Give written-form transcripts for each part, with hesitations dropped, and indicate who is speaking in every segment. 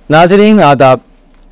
Speaker 1: नाज़रीन आदाब।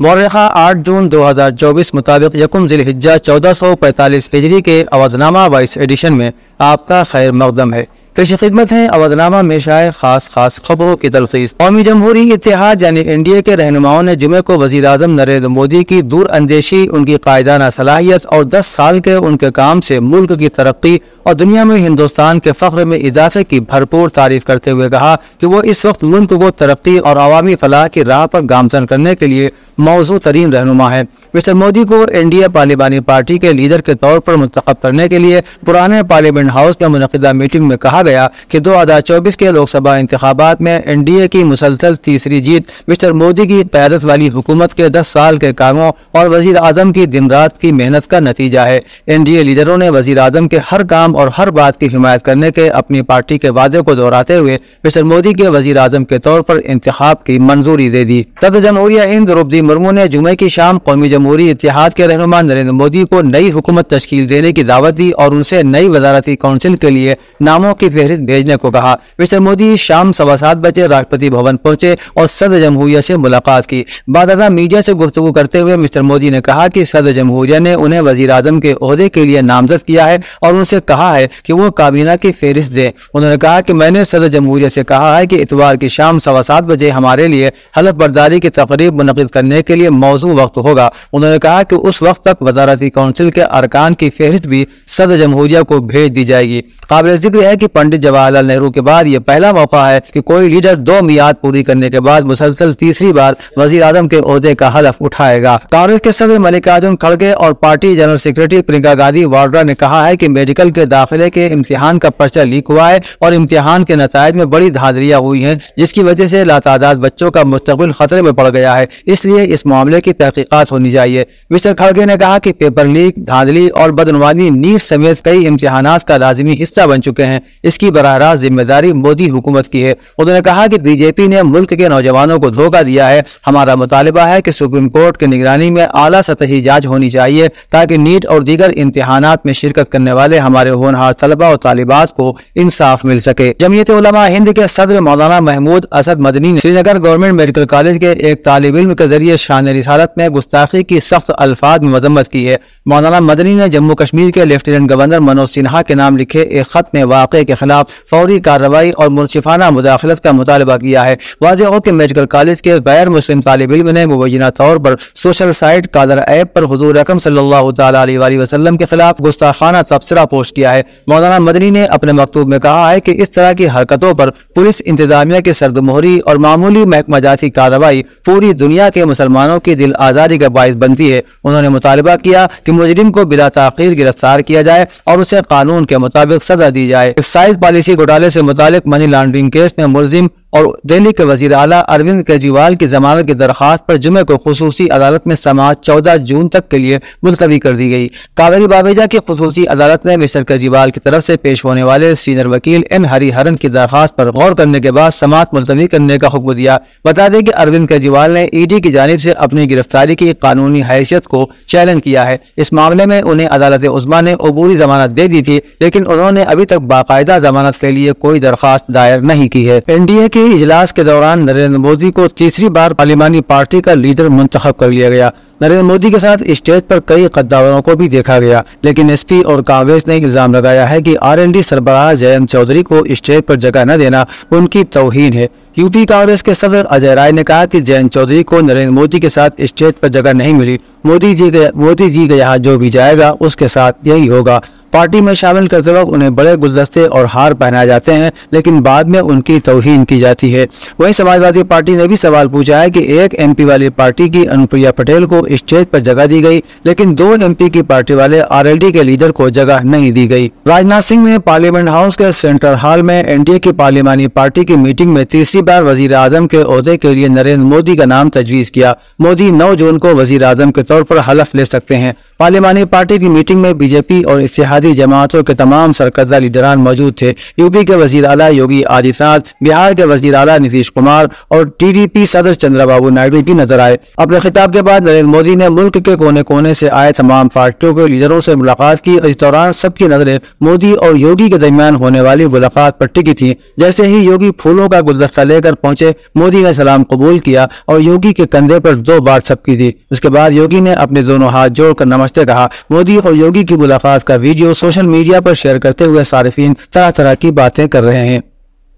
Speaker 1: मौर्रिखा 8 जून 2024 मुताबिक यकुम ज़िलहिज्जा 1445 हिजरी के अवधनामा 22 एडिशन में आपका खैर मकदम है। पेश खिदमत है अवधनामा में शाये खास खबरों की तलखीस। कौमी जमहूरी इत्तेहाद यानी एनडीए के रहनुमाओं ने जुमे को वज़ीर आज़म नरेंद्र मोदी की दूर अंदेशी, उनकी कायदाना सलाहियत और 10 साल के उनके काम से मुल्क की तरक्की और दुनिया में हिंदुस्तान के फ़ख्र में इजाफे की भरपूर तारीफ करते हुए कहा कि वो इस वक्त मुल्क को तरक्की और अवामी फलाह की राह पर गामजन करने के लिए मौजू तरीन रहनुमा है। मिस्टर मोदी को एनडीए पार्लिमानी पार्टी के लीडर के तौर पर मुंतखब करने के लिए पुराने पार्लियामेंट हाउस में मुनक़िदा मीटिंग में कहा गया कि 2024 के लोकसभा इंतखाबात में एनडीए की मुसलसल तीसरी जीत मिस्टर मोदी की क़यादत वाली हुकूमत के 10 साल के कामों और वज़ीर आज़म की दिन रात की मेहनत का नतीजा है। एनडीए लीडरों ने वज़ीर आज़म के हर काम और हर बात की हिमायत करने के अपनी पार्टी के वादे को दोहराते हुए मिस्टर मोदी के वज़ीर आज़म के तौर पर इंतखाब की मंजूरी दे दी। सदर जमहूरिया हिंद द्रौपदी मुर्मू ने जुमे की शाम कौमी जमहूरी इत्तेहाद के रहनुमा नरेंद्र मोदी को नई हुकूमत तश्कील देने की दावत दी और उनसे नई वज़ारती काउंसिल के लिए नामों की फहरिस्त भेजने को कहा। मिस्टर मोदी शाम 7:15 बजे राष्ट्रपति भवन पहुंचे और सदर जमहूरिया से मुलाकात की। बाद मीडिया से गुफ्तगू करते हुए मिस्टर मोदी ने कहा कि सदर जमहूरिया ने उन्हें वज़ीर आज़म के ओहदे के लिए नामजद किया है और उनसे कहा है कि वो काबीना की फहरिस्त दें। उन्होंने कहा कि मैंने सदर जमहूरिया से कहा है कि इतवार की शाम 7:15 बजे हमारे लिए हलफ बर्दारी की तकरीब मुनक़िद करने के लिए मौजू वक्त होगा। उन्होंने कहा कि उस वक्त तक वज़ारती काउंसिल के अरकान की फहरिस्त भी सदर जमहूरिया को भेज दी जाएगी। काबिल जिक्र है कि पंडित जवाहरलाल नेहरू के बाद यह पहला मौका है कि कोई लीडर 2 मियाद पूरी करने के बाद मुसलसल तीसरी बार वज़ीर आज़म के ओहदे का हलफ उठाएगा। कांग्रेस के सदर मल्लिकार्जुन खड़गे और party general secretary Priyanka Gandhi Vadra ने कहा है कि मेडिकल के दाखिले के इम्तिहान का पर्चा लीक हुआ है और इम्तिहान के नतायज में बड़ी धांधलियां हुई हैं, जिसकी वजह से लातादाद बच्चों का मुस्तकबिल खतरे में पड़ गया है। इसलिए इस मामले की तहकीकात होनी चाहिए। मिस्टर खड़गे ने कहा कि पेपर लीक, धांधली और बदनवानी नीट समेत कई इम्तिहानात का लाजिमी हिस्सा बन चुके हैं। इसकी बराह रास्त जिम्मेदारी मोदी हुकूमत की है। उन्होंने कहा कि बीजेपी ने मुल्क के नौजवानों को धोखा दिया है। हमारा मुतालिबा है कि सुप्रीम कोर्ट की निगरानी में आला सतही जांच होनी चाहिए ताकि नीट और दीगर इम्तिहानात में शिरकत करने वाले हमारे होनहार तलबा और तालिबात को इंसाफ मिल सके। जमीयत उलमा हिंद के सदर मौलाना महमूद असद मदनी ने श्रीनगर गवर्नमेंट मेडिकल कॉलेज के एक तालिब इल्म के जरिए शान रिसालत में गुस्ताखी की सख्त अल्फाज में मजम्मत की है। मौलाना मदनी ने जम्मू कश्मीर के लेफ्टिनेंट गवर्नर मनोज सिन्हा के नाम लिखे एक खत में वाक़े के खिलाफ फौरी कार्रवाई और मुनसिफाना मुदाखलत का मुतालबा किया है। वाज़ेह हो कि मेडिकल कॉलेज के गैर मुस्लिम तालिब इल्म ने मुबैना तौर पर सोशल साइट कादर ऐप पर हुजूर अकरम सल्लल्लाहु तआला अलैहि वसल्लम के खिलाफ गुस्ताखाना तबसरा पोस्ट किया है। मौलाना मदनी ने अपने मकतूब में कहा है कि इस तरह की हरकतों पर पुलिस इंतजामिया की सरदमोहरी और मामूली महकमा जाती कार्रवाई पूरी दुनिया के मुसलमानों की दिल आज़ारी का बाइस बनती है। उन्होंने मुतालबा किया कि मुजरिम को बिला ताख़ीर गिरफ्तार किया जाए और उसे कानून के मुताबिक सजा दी जाए। एक्साइज पॉलिसी घोटाले से मुतालिक मनी लॉन्ड्रिंग केस में मुलजिम और दिल्ली के वजीर आला अरविंद केजरीवाल की जमानत की दरखास्त पर जुमे को खुसूसी अदालत में समाअत 14 जून तक के लिए मुलतवी कर दी गई। कावेरी बावेजा की खुसूसी अदालत ने मिस्टर केजरीवाल की तरफ से पेश होने वाले सीनियर वकील एन हरिहरन की दरखास्त पर गौर करने के बाद समाअत मुलतवी करने का हुक्म दिया। बता दें कि अरविंद केजरीवाल ने ईडी की जानिब से अपनी गिरफ्तारी की कानूनी हैसियत को चैलेंज किया है। इस मामले में उन्हें अदालत उज़्मा ने अबूरी जमानत दे दी थी, लेकिन उन्होंने अभी तक बाकायदा जमानत के लिए कोई दरखास्त दायर नहीं की है। एनडीए के इजलास के दौरान नरेंद्र मोदी को तीसरी बार पार्लिमानी पार्टी का लीडर मुंतखब कर लिया गया। नरेंद्र मोदी के साथ स्टेज पर कई कद्दावरों को भी देखा गया, लेकिन एसपी और कांग्रेस ने इल्जाम लगाया है कि आरएलडी सरबराह जयंत चौधरी को स्टेज पर जगह न देना उनकी तौहीन है। यूपी कांग्रेस के सदर अजय राय ने कहा कि जयंत चौधरी को नरेंद्र मोदी के साथ स्टेज पर जगह नहीं मिली। मोदी जी के यहाँ जो भी जाएगा उसके साथ यही होगा। पार्टी में शामिल करते वक्त उन्हें बड़े गुलदस्ते और हार पहनाए जाते हैं, लेकिन बाद में उनकी तौहीन की जाती है। वहीं समाजवादी पार्टी ने भी सवाल पूछा है कि एक एमपी वाली पार्टी की अनुप्रिया पटेल को स्टेज पर जगह दी गई, लेकिन 2 एमपी की पार्टी वाले आरएलडी के लीडर को जगह नहीं दी गई। राजनाथ सिंह ने पार्लियामेंट हाउस के सेंट्रल हॉल में एनडीए की पार्लिमानी पार्टी की मीटिंग में तीसरी बार वजीर आजम के ओहदे के लिए नरेंद्र मोदी का नाम तजवीज़ किया। मोदी 9 जून को वजीर आजम के तौर पर हलफ ले सकते हैं। पार्लिमानी पार्टी की मीटिंग में बीजेपी और इत्तेहादी जिहादी जमातों के तमाम सरकर्दा लीडरान मौजूद थे। यूपी के वजीर आला योगी आदित्यनाथ, बिहार के वजीर आला नीतीश कुमार और टीडीपी सदर चंद्रबाबू नायडू भी नजर आए। अपने खिताब के बाद नरेंद्र मोदी ने मुल्क के कोने कोने से आए तमाम पार्टियों के लीडरों से मुलाकात की। इस दौरान सबकी नजरें मोदी और योगी के दरमियान होने वाली मुलाकात पर टिकी थी। जैसे ही योगी फूलों का गुलदस्ता लेकर पहुंचे, मोदी ने सलाम कबूल किया और योगी के कंधे पर 2 बार थपकी दी। उसके बाद योगी ने अपने दोनों हाथ जोड़कर नमस्ते कहा। मोदी और योगी की मुलाकात का वीडियो सोशल मीडिया पर शेयर करते हुए सारिफीन तरह तरह की बातें कर रहे हैं।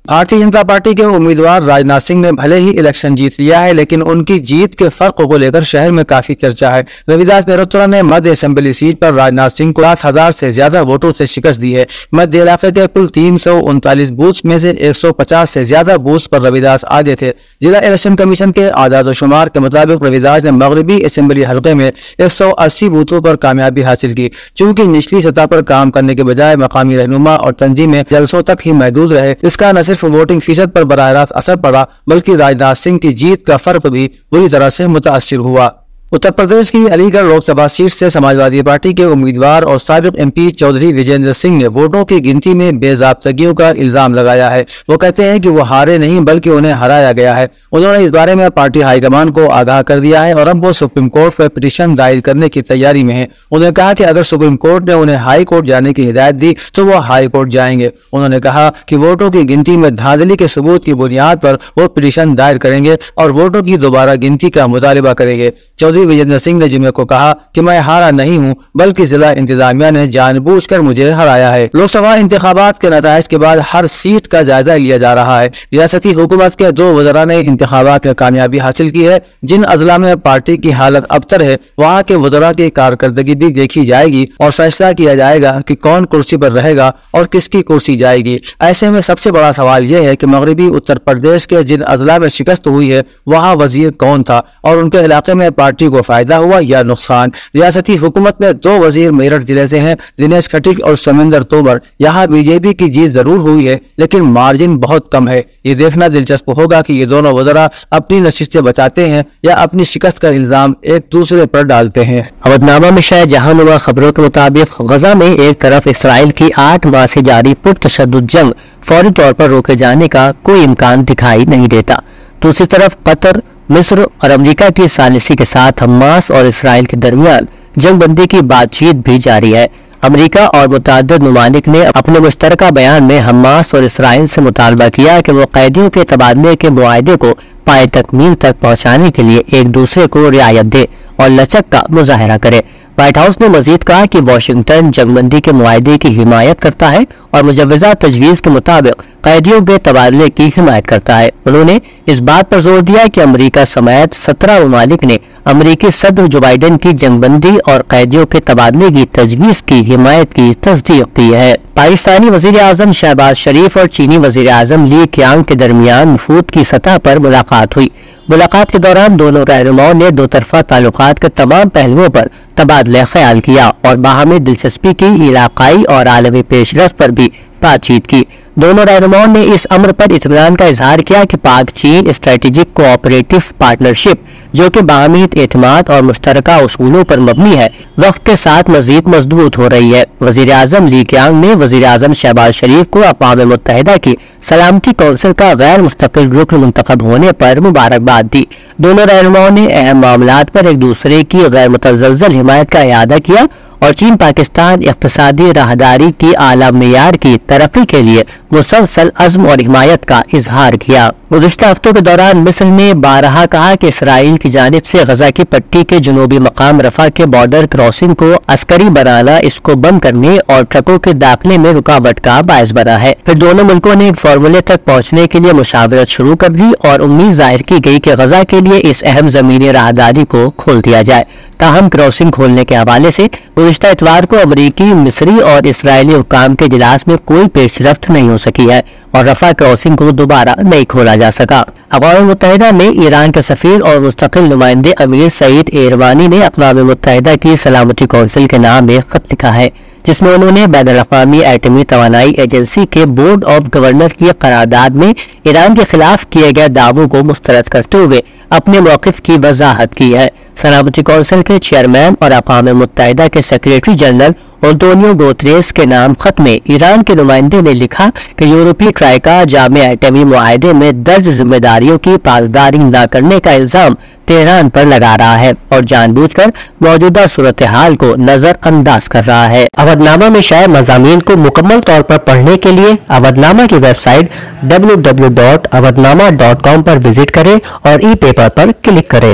Speaker 1: भारतीय जनता पार्टी के उम्मीदवार राजनाथ सिंह ने भले ही इलेक्शन जीत लिया है, लेकिन उनकी जीत के फर्क को लेकर शहर में काफी चर्चा है। रविदास मेहरोत्रा ने मध्य असेंबली सीट पर राजनाथ सिंह को 7,000 से ज्यादा वोटों से शिकस्त दी है। मध्य इलाके के कुल 339 बूथ में से 150 से ज्यादा बूथ पर रविदास आगे थे। जिला इलेक्शन कमीशन के आदादोशुमार के मुताबिक रविदास ने मगरबी असेंबली हल्के में 180 बूथों पर कामयाबी हासिल की। चूंकि निचली सतह पर काम करने के बजाय मकामी रहनुमा और तंजीमें जलसों तक ही महदूद रहे, इसका न सिर्फ वोटिंग फीसद पर बराह रास्त असर पड़ा, बल्कि राजनाथ सिंह की जीत का फर्क भी बुरी तरह से मुतासिर हुआ। उत्तर प्रदेश की अलीगढ़ लोकसभा सीट से समाजवादी पार्टी के उम्मीदवार और साबिक एमपी चौधरी विजेंद्र सिंह ने वोटों की गिनती में बेज़ाब्तगियों का इल्जाम लगाया है। वो कहते हैं कि वो हारे नहीं बल्कि उन्हें हराया गया है। उन्होंने इस बारे में पार्टी हाईकमान को आगाह कर दिया है और अब वो सुप्रीम कोर्ट पर पिटीशन दायर करने की तैयारी में है। उन्होंने कहा कि अगर सुप्रीम कोर्ट ने उन्हें हाई कोर्ट जाने की हिदायत दी तो वो हाई कोर्ट जाएंगे। उन्होंने कहा कि वोटों की गिनती में धांधली के सबूत की बुनियाद पर वो पिटीशन दायर करेंगे और वोटों की दोबारा गिनती का मुतालिबा करेंगे। चौधरी विजेंद्र सिंह ने जुमे को कहा कि मैं हारा नहीं हूं, बल्कि जिला इंतजामिया ने जानबूझकर मुझे हराया है। लोकसभा इंतखाबात के नताइज के बाद हर सीट का जायजा लिया जा रहा है। रियासती हुकूमत के 2 वज़रा ने इंतखाबात में कामयाबी हासिल की है। जिन अजला में पार्टी की हालत अबतर है, वहाँ के वज़रा की कारकर्दगी भी देखी जाएगी और फैसला किया जाएगा कि कौन कुर्सी पर रहेगा और किसकी कुर्सी जाएगी। ऐसे में सबसे बड़ा सवाल यह है कि मगरबी उत्तर प्रदेश के जिन अजला में शिकस्त हुई है, वहाँ वजीर कौन था और उनके इलाके में पार्टी को फायदा हुआ या नुकसान। रियासती हुकूमत में 2 वजीर मेरठ जिले से हैं, दिनेश खटीक और समिंदर तोमर। यहाँ बीजेपी की जीत जरूर हुई है, लेकिन मार्जिन बहुत कम है। ये देखना दिलचस्प होगा कि ये दोनों वज़रा अपनी नशिस्तें बचाते हैं या अपनी शिकस्त का इल्जाम एक दूसरे पर डालते हैं।
Speaker 2: अवधनामा में शायद जहांनुमा खबरों के मुताबिक गजा में एक तरफ इसराइल की 8 माह से जारी पुरतशद्दुद जंग फौरी तौर पर रोके जाने का कोई इम्कान दिखाई नहीं देता, दूसरी तरफ कतर, मिस्र और अमेरिका की सालिसी के साथ हमास और इसराइल के दरमियान जंगबंदी की बातचीत भी जारी है। अमेरिका और मुतअद्दिद ममालिक ने अपने मुश्तरका बयान में हमास और इसराइल से मुतालबा किया कि वो कैदियों के तबादले के मुआहदे को पाए तकमील तक पहुंचाने के लिए एक दूसरे को रियायत दे और लचक का मुजाहरा करे। व्हाइट हाउस ने मजीद कहा कि वाशिंगटन जंगबंदी के मुआहदे की हिमायत करता है और मुजव्वज़ा तजवीज़ के मुताबिक कैदियों के तबादले की हिमायत करता है। उन्होंने इस बात पर जोर दिया कि अमेरिका समेत 17 ममालिक ने अमेरिकी सदर जो बाइडेन की जंगबंदी और कैदियों के तबादले की तजवीज़ की हिमायत की तस्दीक की है। पाकिस्तानी वज़ीर आज़म शहबाज शरीफ और चीनी वज़ीर आज़म ली क्यांग के दरमियान वफूद की सतह पर मुलाकात हुई। मुलाकात के दौरान दोनों रहनुमाओं ने 2 तरफ़ा ताल्लुकात के तमाम पहलुओं पर तबादला ख्याल किया और बाहमी दिलचस्पी की इलाकाई और आलमी पेशरफ्त पर भी बातचीत की। दोनों रहनुमाओं ने इस अमर पर इत्मीनान का इजहार किया कि पाक चीन स्ट्रेटेजिक कोऑपरेटिव पार्टनरशिप, जो कि बाहमी एतमाद और मुश्तरका उसूलों पर मबनी है, वक्त के साथ मजीद मजबूत हो रही है। वज़ीर आज़म ली क्यांग ने वज़ीर आज़म शहबाज शरीफ को अक़वाम मुत्तहिदा की सलामती कौंसिल का गैर मुस्तकिल रुकन मुंतखब होने पर मुबारकबाद दी। दोनों रहनुमाओं ने अहम मामलात पर एक दूसरे की गैर मुतज़लज़ल हिमायत का इआदा किया और चीन पाकिस्तान इक़्तिसादी राहदारी की आला मेयार की तरक्की के लिए मुसलसल अज़्म और हिमायत का इजहार किया। गुज़िश्ता हफ्तों के दौरान मिस्र ने बारहा कहा कि इसराइल की जानिब से गजा की पट्टी के जुनूबी मकाम रफा के बॉर्डर क्रॉसिंग को अस्करी बनाना इसको बंद करने और ट्रकों के दाखिले में रुकावट का बायस बना है। फिर दोनों मुल्कों ने एक फार्मूले तक पहुँचने के लिए मुशावरत शुरू कर दी और उम्मीद जाहिर की गई कि गजा के लिए इस अहम जमीनी राहदारी को खोल दिया जाए। ताहम क्रॉसिंग खोलने के हवाले से गुज़िश्ता इतवार को अमरीकी, मिस्री और इसराइली हुक्काम के इजलास में कोई पेशरफ्त नहीं हो सकी है और रफा क्रॉसिंग को दोबारा नहीं खोला जा सका। अक़वाम मुत्तहिदा में ईरान के सफ़ीर और मुस्तकिल नुमाइंदे अमीर सईद एरवानी ने अक़वाम मुत्तहिदा की सलामती कौंसिल के नाम एक खत लिखा है, जिसमें उन्होंने बैनुल-अक़वामी एटमी तवानाई एजेंसी के बोर्ड ऑफ गवर्नर की करारदाद में ईरान के खिलाफ किए गए दावों को मुस्तरद करते हुए अपने मौक़िफ़ की वजाहत की है। सलामती कौंसिल के चेयरमैन और अक़वाम मुत्तहिदा के सेक्रेटरी जनरल एंटोनियो गुतेरेस के नाम खत में ईरान के नुमाइंदे ने लिखा कि यूरोपीय ट्राइका जामे एटमी मुआहदे में दर्ज जिम्मेदारियों की पासदारी न करने का इल्जाम तेहरान पर लगा रहा है और जानबूझकर मौजूदा सूरत हाल को नजरअंदाज कर रहा है। अवधनामा में शाये मज़ामीन को मुकम्मल तौर पर पढ़ने के लिए अवधनामा की वेबसाइट www.awadnama.com पर विजिट करें और ई पेपर पर क्लिक करें।